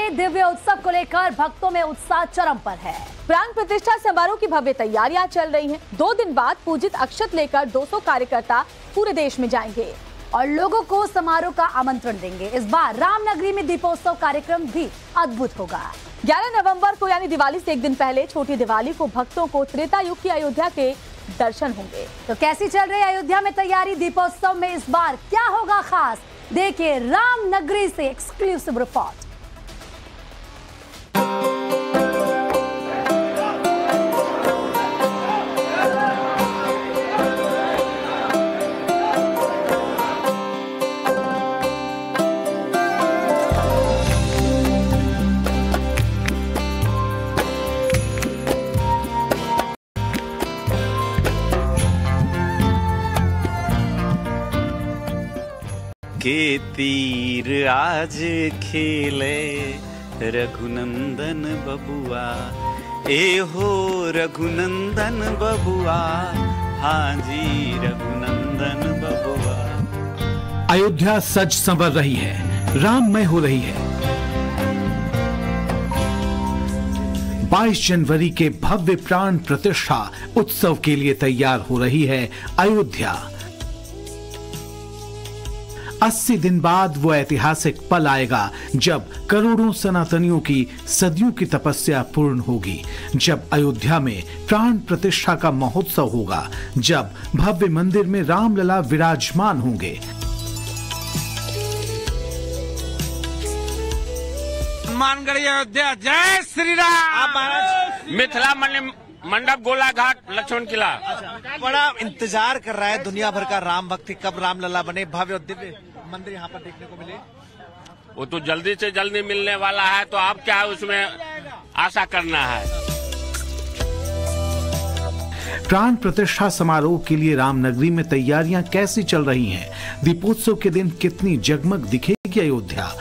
के दिव्य उत्सव को लेकर भक्तों में उत्साह चरम पर है। प्राण प्रतिष्ठा समारोह की भव्य तैयारियां चल रही हैं। 2 दिन बाद पूजित अक्षत लेकर 200 कार्यकर्ता पूरे देश में जाएंगे और लोगों को समारोह का आमंत्रण देंगे। इस बार रामनगरी में दीपोत्सव कार्यक्रम भी अद्भुत होगा। 11 नवंबर को यानी दिवाली से एक दिन पहले छोटी दिवाली को भक्तों को त्रेता युग की अयोध्या के दर्शन होंगे। तो कैसी चल रही अयोध्या में तैयारी? दीपोत्सव में इस बार क्या होगा खास? देखिए रामनगरी से एक्सक्लूसिव रिपोर्ट। के तीर आज खेले रघुनंदन बबुआ, ए हो रघुनंदन बबुआ, हाँ जी रघुनंदन बबुआ। अयोध्या सज संवर रही है, राममय हो रही है। 22 जनवरी के भव्य प्राण प्रतिष्ठा उत्सव के लिए तैयार हो रही है अयोध्या। 80 दिन बाद वो ऐतिहासिक पल आएगा जब करोड़ों सनातनियों की सदियों की तपस्या पूर्ण होगी, जब अयोध्या में प्राण प्रतिष्ठा का महोत्सव होगा, जब भव्य मंदिर में रामलला विराजमान होंगे। मानगढ़ अयोध्या, जय श्री राम। मिथिला मंडप, गोला घाट, लक्ष्मण किला। बड़ा इंतजार कर रहा है दुनिया भर का राम भक्ति, कब रामलला बने, भव्य और दिव्य मंदिर यहाँ पर देखने को मिले। वो तो जल्दी से जल्दी मिलने वाला है, तो आप क्या उसमें आशा करना है। प्राण प्रतिष्ठा समारोह के लिए रामनगरी में तैयारियां कैसी चल रही हैं? दीपोत्सव के दिन कितनी जगमग दिखेगी अयोध्या?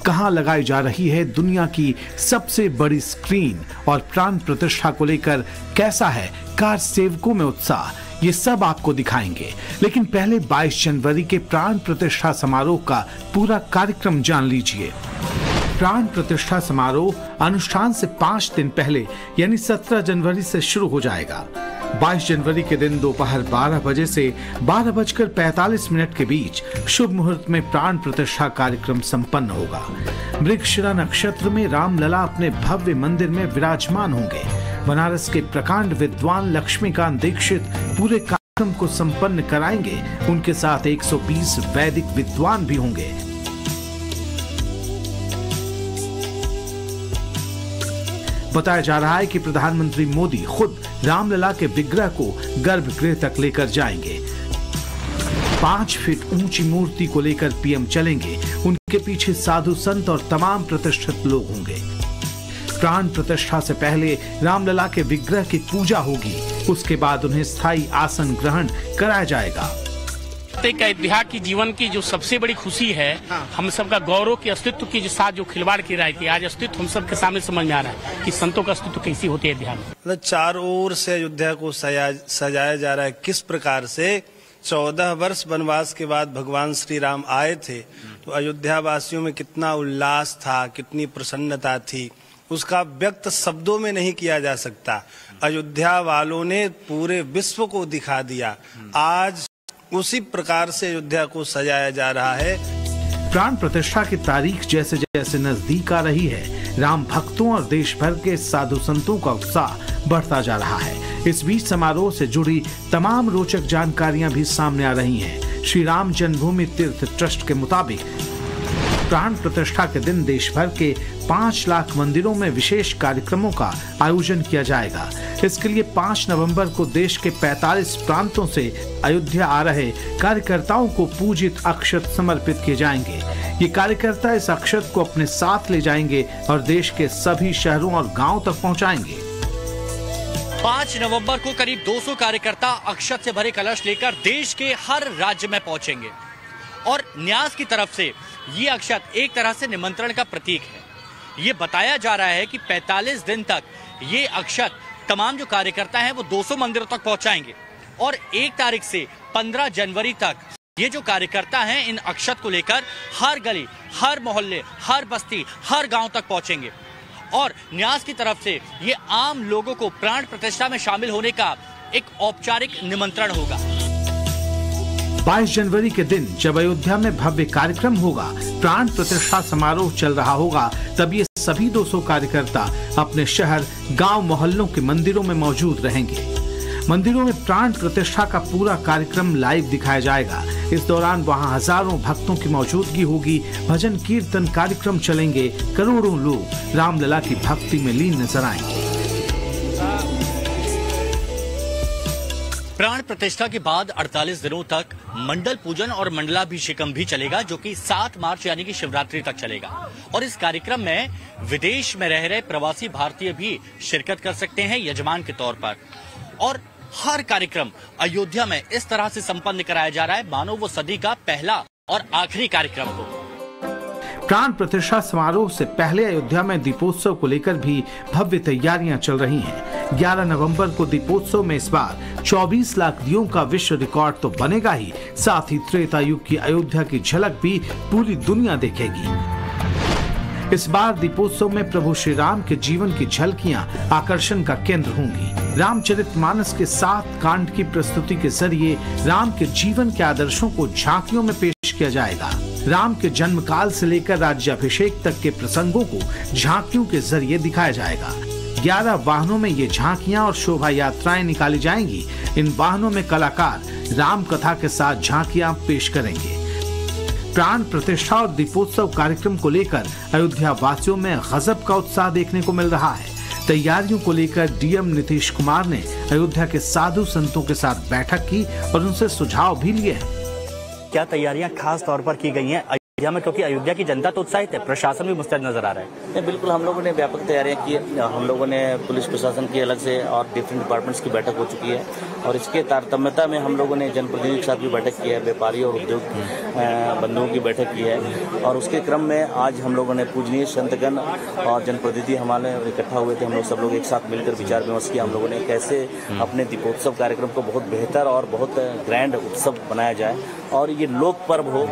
कहां लगाई जा रही है दुनिया की सबसे बड़ी स्क्रीन? और प्राण प्रतिष्ठा को लेकर कैसा है कार सेवकों में उत्साह? ये सब आपको दिखाएंगे, लेकिन पहले 22 जनवरी के प्राण प्रतिष्ठा समारोह का पूरा कार्यक्रम जान लीजिए। प्राण प्रतिष्ठा समारोह अनुष्ठान से 5 दिन पहले यानी 17 जनवरी से शुरू हो जाएगा। 22 जनवरी के दिन दोपहर 12 बजे से 12:45 के बीच शुभ मुहूर्त में प्राण प्रतिष्ठा कार्यक्रम संपन्न होगा। मृगशिरा नक्षत्र में रामलला अपने भव्य मंदिर में विराजमान होंगे। बनारस के प्रकांड विद्वान लक्ष्मीकांत दीक्षित पूरे कार्यक्रम को संपन्न कराएंगे। उनके साथ 120 वैदिक विद्वान भी होंगे। बताया जा रहा है कि प्रधानमंत्री मोदी खुद रामलला के विग्रह को गर्भगृह तक लेकर जाएंगे। 5 फीट ऊंची मूर्ति को लेकर पीएम चलेंगे। उनके पीछे साधु संत और तमाम प्रतिष्ठित लोग होंगे। प्राण प्रतिष्ठा से पहले रामलला के विग्रह की पूजा होगी। उसके बाद उन्हें स्थायी आसन ग्रहण कराया जाएगा। एक अयोध्या की जीवन की जो सबसे बड़ी खुशी है, हम सबका गौरव के अस्तित्व के साथ जो खिलवाड़ की रही थी, आज अस्तित्व हम सबके सामने समझ में आ रहा है कि संतों का अस्तित्व कैसी होती है अयोध्या में। मतलब चारों ओर से अयोध्या को सजाया जा रहा है। किस प्रकार से 14 वर्ष वनवास के बाद भगवान श्री राम आए थे, तो अयोध्या वासियों में कितना उल्लास था, कितनी प्रसन्नता थी, उसका व्यक्त शब्दों में नहीं किया जा सकता। अयोध्या वालों ने पूरे विश्व को दिखा दिया। आज उसी प्रकार से अयोध्या को सजाया जा रहा है। प्राण प्रतिष्ठा की तारीख जैसे जैसे नजदीक आ रही है, राम भक्तों और देश भर के साधु संतों का उत्साह बढ़ता जा रहा है। इस बीच समारोह से जुड़ी तमाम रोचक जानकारियां भी सामने आ रही हैं। श्री राम जन्मभूमि तीर्थ ट्रस्ट के मुताबिक प्राण प्रतिष्ठा के दिन देश भर के 5 लाख मंदिरों में विशेष कार्यक्रमों का आयोजन किया जाएगा। इसके लिए 5 नवंबर को देश के 45 प्रांतों से अयोध्या आ रहे कार्यकर्ताओं को पूजित अक्षत समर्पित किए जाएंगे। ये कार्यकर्ता इस अक्षत को अपने साथ ले जाएंगे और देश के सभी शहरों और गांवों तक पहुंचाएंगे। 5 नवंबर को करीब 200 कार्यकर्ता अक्षत से भरे कलश लेकर देश के हर राज्य में पहुंचेंगे और न्यास की तरफ से ये अक्षत एक तरह से निमंत्रण का प्रतीक है। ये बताया जा रहा है कि 45 दिन तक ये अक्षत तमाम जो कार्यकर्ता हैं वो 200 मंदिरों तक पहुंचाएंगे और 1 तारीख से 15 जनवरी तक ये जो कार्यकर्ता हैं इन अक्षत को लेकर हर गली, हर मोहल्ले, हर बस्ती, हर गांव तक पहुंचेंगे और न्यास की तरफ से ये आम लोगों को प्राण प्रतिष्ठा में शामिल होने का एक औपचारिक निमंत्रण होगा। 22 जनवरी के दिन जब अयोध्या में भव्य कार्यक्रम होगा, प्राण प्रतिष्ठा समारोह चल रहा होगा, तब ये सभी 200 कार्यकर्ता अपने शहर, गांव, मोहल्लों के मंदिरों में मौजूद रहेंगे। मंदिरों में प्राण प्रतिष्ठा का पूरा कार्यक्रम लाइव दिखाया जाएगा। इस दौरान वहां हजारों भक्तों की मौजूदगी होगी, भजन कीर्तन कार्यक्रम चलेंगे, करोड़ों लोग रामलला की भक्ति में लीन नजर आएंगे। प्राण प्रतिष्ठा के बाद 48 दिनों तक मंडल पूजन और मंडलाभिषेकम भी चलेगा, जो कि 7 मार्च यानी कि शिवरात्रि तक चलेगा। और इस कार्यक्रम में विदेश में रह रहे प्रवासी भारतीय भी शिरकत कर सकते हैं यजमान के तौर पर। और हर कार्यक्रम अयोध्या में इस तरह से संपन्न कराया जा रहा है मानो वो सदी का पहला और आखिरी कार्यक्रम हो। प्राण प्रतिष्ठा समारोह से पहले अयोध्या में दीपोत्सव को लेकर भी भव्य तैयारियां चल रही हैं। 11 नवंबर को दीपोत्सव में इस बार 24 लाख दियों का विश्व रिकॉर्ड तो बनेगा ही, साथ ही त्रेता युग की अयोध्या की झलक भी पूरी दुनिया देखेगी। इस बार दीपोत्सव में प्रभु श्री राम के जीवन की झलकियां आकर्षण का केंद्र होंगी। रामचरितमानस के 7 कांड की प्रस्तुति के जरिए राम के जीवन के आदर्शों को झांकियों में पेश किया जाएगा। राम के जन्म काल से लेकर राज्याभिषेक तक के प्रसंगों को झांकियों के जरिए दिखाया जाएगा। 11 वाहनों में ये झांकियां और शोभा यात्राएं निकाली जाएंगी। इन वाहनों में कलाकार राम कथा के साथ झांकियां पेश करेंगे। प्राण प्रतिष्ठा और दीपोत्सव कार्यक्रम को लेकर अयोध्या वासियों में गजब का उत्साह देखने को मिल रहा है। तैयारियों को लेकर डीएम नीतीश कुमार ने अयोध्या के साधु संतों के साथ बैठक की और उनसे सुझाव भी लिए हैं। क्या तैयारियां खास तौर पर की गई हैं अयोध्या में, क्योंकि अयोध्या की जनता तो उत्साहित है, प्रशासन भी मुस्तैद नजर आ रहा है? नहीं, बिल्कुल हम लोगों ने व्यापक तैयारियां की है। हम लोगों ने पुलिस प्रशासन की अलग से और डिफरेंट डिपार्टमेंट्स की बैठक हो चुकी है और इसके तारतम्यता में हम लोगों ने जनप्रतिनिधियों के साथ भी बैठक की है, व्यापारियों और उद्योग बंधुओं की बैठक की है। और उसके क्रम में आज हम लोगों ने पूजनीय संतगण और जनप्रतिनिधि हमारे इकट्ठा हुए थे। हम लोग सब लोग एक साथ मिलकर विचार विमर्श किया हम लोगों ने कैसे अपने दीपोत्सव कार्यक्रम को बहुत बेहतर और बहुत ग्रैंड उत्सव बनाया जाए और ये लोक पर्व हो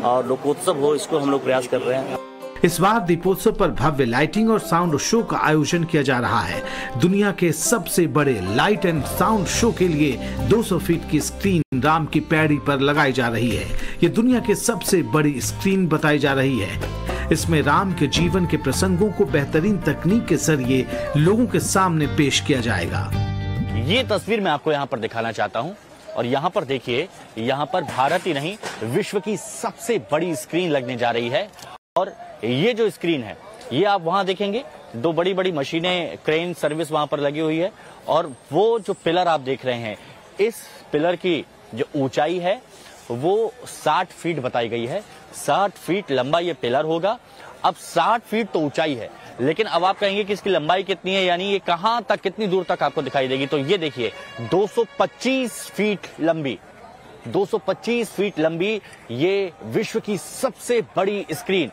और लोकोत्सव हो, इसको हम लोग प्रयास कर रहे हैं। इस बार दीपोत्सव पर भव्य लाइटिंग और साउंड शो का आयोजन किया जा रहा है। दुनिया के सबसे बड़े लाइट एंड साउंड शो के लिए 200 फीट की स्क्रीन राम की पैड़ी पर लगाई जा रही है। ये दुनिया के सबसे बड़ी स्क्रीन बताई जा रही है। इसमें राम के जीवन के प्रसंगों को बेहतरीन तकनीक के जरिए लोगों के सामने पेश किया जाएगा। ये तस्वीर मैं आपको यहाँ पर दिखाना चाहता हूँ और यहाँ पर देखिए, यहाँ पर भारत ही नहीं विश्व की सबसे बड़ी स्क्रीन लगने जा रही है। और ये जो स्क्रीन है ये आप वहां देखेंगे 2 बड़ी बड़ी मशीनें, क्रेन सर्विस वहां पर लगी हुई है और वो जो पिलर आप देख रहे हैं, इस पिलर की जो ऊंचाई है वो 60 फीट बताई गई है। 60 फीट लंबा ये पिलर होगा। अब 60 फीट तो ऊंचाई है, लेकिन अब आप कहेंगे कि इसकी लंबाई कितनी है, यानी ये कहां तक, कितनी दूर तक आपको दिखाई देगी। तो ये देखिए 225 फीट लंबी, 225 फीट लंबी ये विश्व की सबसे बड़ी स्क्रीन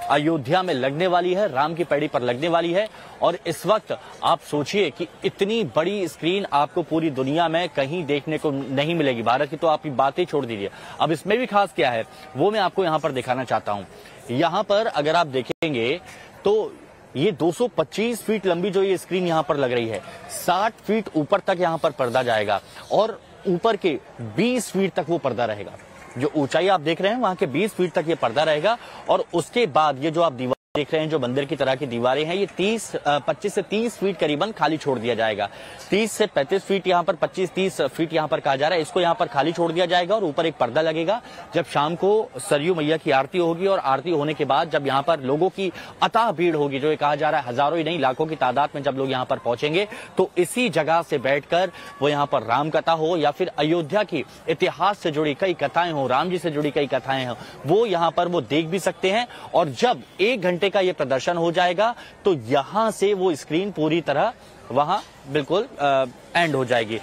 अयोध्या में लगने वाली है, राम की पैड़ी पर लगने वाली है। और इस वक्त आप सोचिए कि इतनी बड़ी स्क्रीन आपको पूरी दुनिया में कहीं देखने को नहीं मिलेगी। भारत की तो आप बातें छोड़ दीजिए, अब इसमें भी खास क्या है वो मैं आपको यहाँ पर दिखाना चाहता हूँ। यहाँ पर अगर आप देखेंगे तो ये 225 फीट लंबी जो ये स्क्रीन यहाँ पर लग रही है, 60 फीट ऊपर तक यहाँ पर पर्दा जाएगा और ऊपर के 20 फीट तक वो पर्दा रहेगा। जो ऊंचाई आप देख रहे हैं वहां के 20 फीट तक ये पर्दा रहेगा। और उसके बाद ये जो आप दीवार देख रहे हैं, जो मंदिर की तरह की दीवारें हैं, ये 25 से 30 फीट करीबन खाली छोड़ दिया जाएगा। 30 से 35 फीट यहाँ पर, 25-30 फीट यहाँ पर कहा जा रहा है, इसको यहाँ पर खाली छोड़ दिया जाएगा और ऊपर एक पर्दा लगेगा। जब शाम को सरयू मैया की आरती होगी और आरती होने के बाद जब यहाँ पर लोगों की अथाह भीड़ होगी, जो ये कहा जा रहा है हजारों ही नहीं लाखों की तादाद में जब लोग यहाँ पर पहुंचेंगे, तो इसी जगह से बैठकर वो यहाँ पर राम कथा हो या फिर अयोध्या की इतिहास से जुड़ी कई कथाएं हो, राम जी से जुड़ी कई कथाएं हो, वो यहाँ पर वो देख भी सकते हैं। और जब 1 घंटे का ये प्रदर्शन हो जाएगा तो यहां से वो स्क्रीन पूरी तरह वहां बिल्कुल एंड हो जाएगी।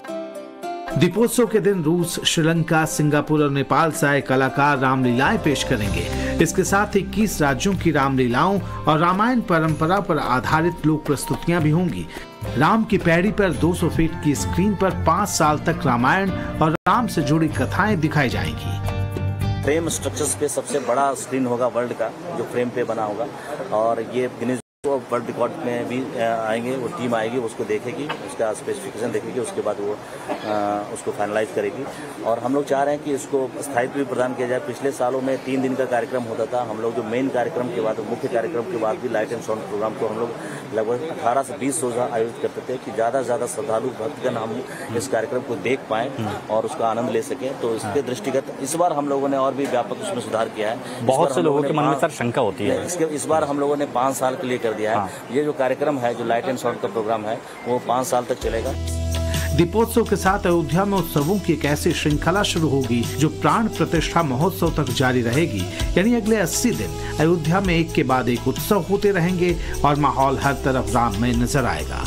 दीपोत्सव के दिन रूस, श्रीलंका, सिंगापुर और नेपाल से आए कलाकार रामलीलाएं पेश करेंगे। इसके साथ 21 राज्यों की रामलीलाओं और रामायण परंपरा पर आधारित लोक प्रस्तुतियां भी होंगी। राम की पैड़ी पर 200 फीट की स्क्रीन पर 5 साल तक रामायण और राम से जुड़ी कथाएं दिखाई जाएंगी। फ्रेम स्ट्रक्चर्स पे सबसे बड़ा स्क्रीन होगा वर्ल्ड का, जो फ्रेम पे बना होगा। और ये गिनीज वर्ल्ड रिकॉर्ड में भी आएंगे, वो टीम आएगी, उसको देखेगी, उसका स्पेसिफिकेशन देखेगी, उसके बाद वो उसको फाइनलाइज करेगी। और हम लोग चाह रहे हैं कि इसको स्थायित्व भी प्रदान किया जाए। पिछले सालों में 3 दिन का कार्यक्रम होता था, हम लोग जो मेन कार्यक्रम के बाद, मुख्य कार्यक्रम के बाद भी लाइट एंड साउंड प्रोग्राम को हम लोग लगभग 18 से 20 शोज आयोजित करते थे कि ज़्यादा से ज़्यादा श्रद्धालु भक्तगण हम इस कार्यक्रम को देख पाएँ और उसका आनंद ले सकें। तो इसके दृष्टिगत इस बार हम लोगों ने और भी व्यापक उसमें सुधार किया है। बहुत से लोगों के मन में सर शंका होती है, इस बार हम लोगों ने 5 साल के लिए कर दिया है। ये जो कार्यक्रम है, जो लाइट एंड साउंड का प्रोग्राम है, वो 5 साल तक चलेगा। दीपोत्सव के साथ अयोध्या में उत्सवों की एक ऐसी श्रृंखला शुरू होगी जो प्राण प्रतिष्ठा महोत्सव तक जारी रहेगी। यानी अगले 80 दिन अयोध्या में एक के बाद एक उत्सव होते रहेंगे और माहौल हर तरफ राममय नजर आएगा।